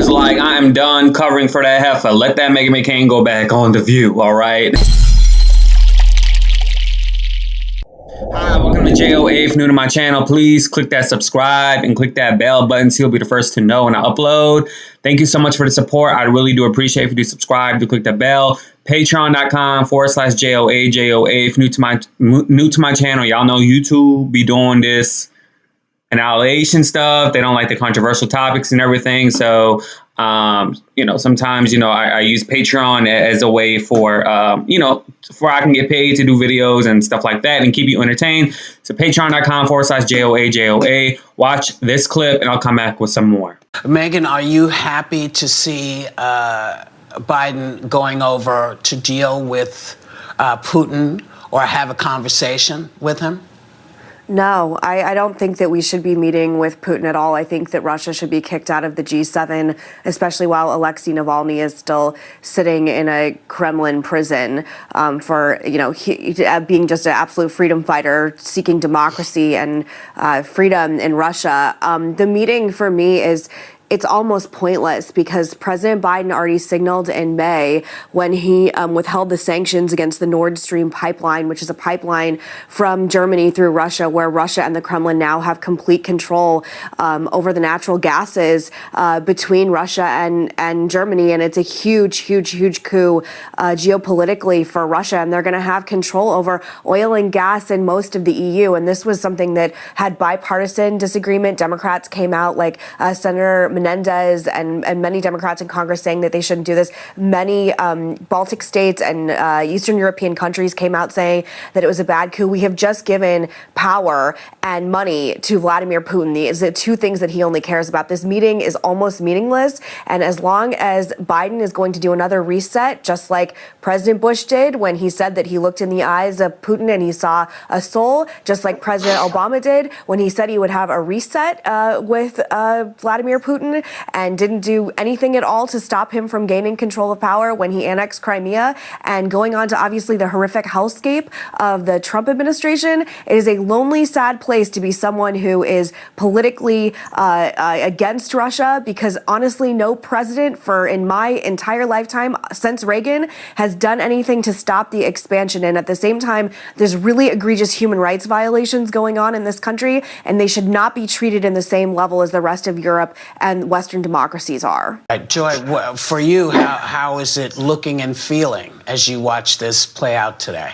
was like, I am done covering for that heifer. Let that Meghan McCain go back on The View, all right? Hi, welcome to JOA. If you're new to my channel, please click that subscribe and click that bell button so you'll be the first to know when I upload. Thank you so much for the support. I really do appreciate if you do subscribe, to click that bell. Patreon.com/JOA. If you're new to my channel, y'all know YouTube be doing this annihilation stuff. They don't like the controversial topics and everything. So, sometimes, I use Patreon as a way for, for I can get paid to do videos and stuff like that and keep you entertained. So patreon.com/JOA. Watch this clip and I'll come back with some more. Meghan, are you happy to see Biden going over to deal with Putin or have a conversation with him? No, I don't think that we should be meeting with Putin at all. I think that Russia should be kicked out of the G7, especially while Alexei Navalny is still sitting in a Kremlin prison for, being just an absolute freedom fighter, seeking democracy and freedom in Russia. The meeting for me it's almost pointless because President Biden already signaled in May when he withheld the sanctions against the Nord Stream pipeline, which is a pipeline from Germany through Russia, where Russia and the Kremlin now have complete control over the natural gases between Russia and Germany. And it's a huge, huge, huge coup geopolitically for Russia. And they're going to have control over oil and gas in most of the EU. And this was something that had bipartisan disagreement. Democrats came out like Senator Menendez and many Democrats in Congress saying that they shouldn't do this. Many Baltic states and Eastern European countries came out saying that it was a bad coup. We have just given power and money to Vladimir Putin. These are the two things that he only cares about. This meeting is almost meaningless. And as long as Biden is going to do another reset, just like President Bush did when he said that he looked in the eyes of Putin and he saw a soul, just like President Obama did when he said he would have a reset with Vladimir Putin, and didn't do anything at all to stop him from gaining control of power when he annexed Crimea, and going on to obviously the horrific hellscape of the Trump administration. It is a lonely, sad place to be someone who is politically against Russia, because honestly, no president in my entire lifetime since Reagan has done anything to stop the expansion. And at the same time, there's really egregious human rights violations going on in this country, and they should not be treated in the same level as the rest of Europe and Western democracies are. Joy, for you, how is it looking and feeling as you watch this play out today?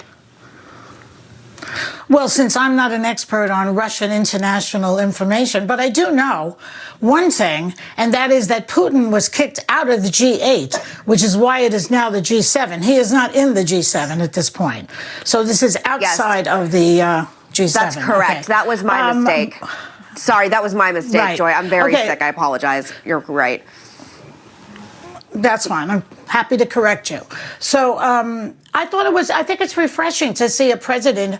Well, since I'm not an expert on Russian international information, but I do know one thing, and that is that Putin was kicked out of the G8, which is why it is now the G7. He is not in the G7 at this point. So this is outside of the G7. That's correct. Okay. That was my mistake. Sorry, that was my mistake, right. Joy. I'm very sick. I apologize. You're right. That's fine. I'm happy to correct you. So I think it's refreshing to see a president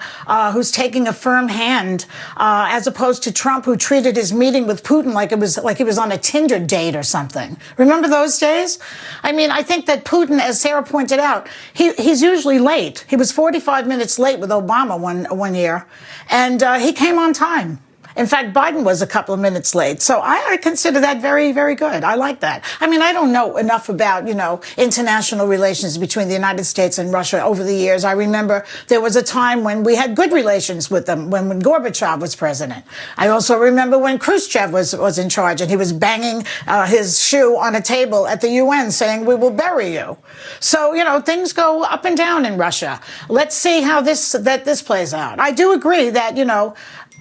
who's taking a firm hand, as opposed to Trump, who treated his meeting with Putin like he was on a Tinder date or something. Remember those days? I mean, I think that Putin, as Sarah pointed out, he's usually late. He was 45 minutes late with Obama one year, and he came on time. In fact, Biden was a couple of minutes late. So I consider that very, very good. I like that. I mean, I don't know enough about, international relations between the United States and Russia over the years. I remember there was a time when we had good relations with them, when Gorbachev was president. I also remember when Khrushchev was in charge and he was banging his shoe on a table at the UN saying, "We will bury you." So, things go up and down in Russia. Let's see how this plays out. I do agree that,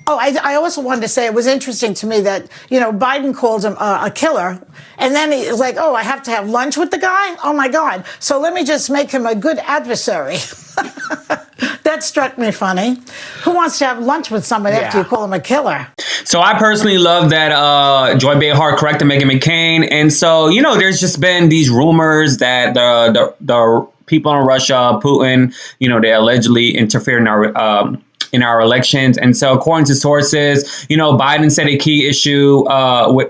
I also wanted to say it was interesting to me that, Biden called him a killer. And then he's like, I have to have lunch with the guy? Oh, my God. So let me just make him a good adversary. That struck me funny. Who wants to have lunch with somebody after you call him a killer? So I personally love that Joy Behar corrected Meghan McCain. And so, there's just been these rumors that the people in Russia, Putin, they allegedly interfered in our elections. And so according to sources, Biden said a key issue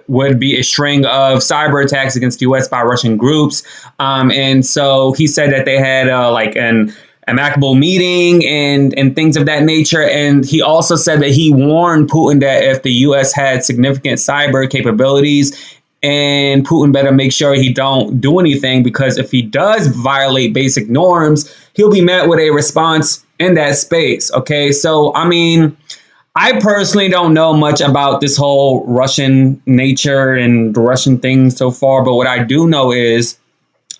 would be a string of cyber attacks against the U.S. by Russian groups. And so he said that they had an amicable meeting and things of that nature. And he also said that he warned Putin that if the U.S. had significant cyber capabilities and Putin better make sure he don't do anything, because if he does violate basic norms, he'll be met with a response in that space. Okay, so I mean, I personally don't know much about this whole Russian nature and the Russian thing so far, but what I do know is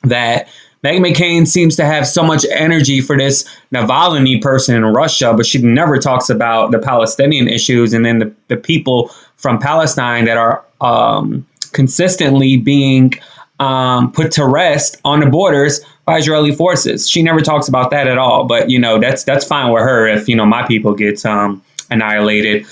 that Meghan McCain seems to have so much energy for this Navalny person in Russia, but she never talks about the Palestinian issues and then the people from Palestine that are consistently being put to rest on the borders by Israeli forces. She never talks about that at all. But, you know, that's fine with her if, you know, my people get annihilated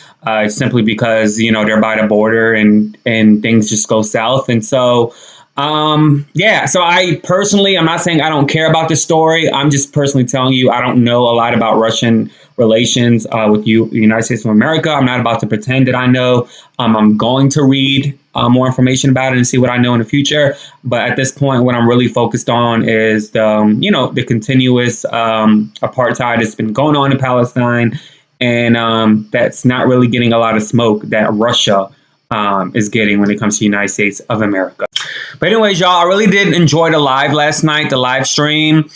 simply because, you know, they're by the border and things just go south. And so, yeah, so I personally, I'm not saying I don't care about this story. I'm just personally telling you I don't know a lot about Russian relations with the United States of America. I'm not about to pretend that I know. I'm going to read more information about it and see what I know in the future. But at this point, what I'm really focused on is you know, the continuous apartheid that's been going on in Palestine, and that's not really getting a lot of smoke that Russia is getting when it comes to the United States of America. But anyways, y'all, I really did enjoy the live last night, the live stream.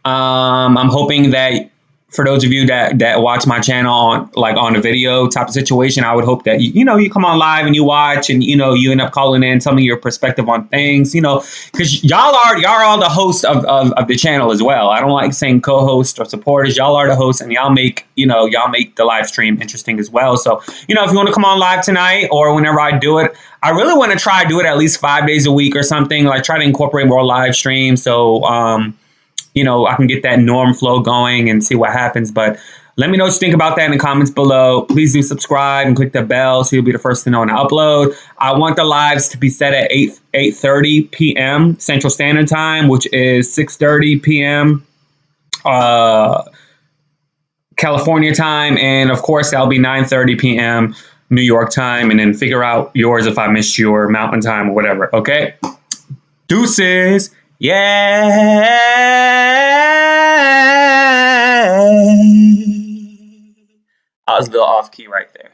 I'm hoping that for those of you that watch my channel on a video type of situation, I would hope that you know, you come on live and you watch, and you know, you end up calling in, telling me your perspective on things, you know, because y'all are all the hosts of the channel as well. I don't like saying co-hosts or supporters. Y'all are the hosts, and y'all make the live stream interesting as well. So, you know, if you want to come on live tonight or whenever I do it, I really want to try to do it at least 5 days a week or something. Like, try to incorporate more live streams so you know, I can get that norm flow going and see what happens. But let me know what you think about that in the comments below. Please do subscribe and click the bell so you'll be the first to know when I upload. I want the lives to be set at 8:30 p.m. Central Standard Time, which is 6:30 p.m. California time. And of course, that'll be 9:30 p.m. New York time. And then figure out yours if I missed your mountain time or whatever. Okay? Deuces. Yeah. I was a little off key right there.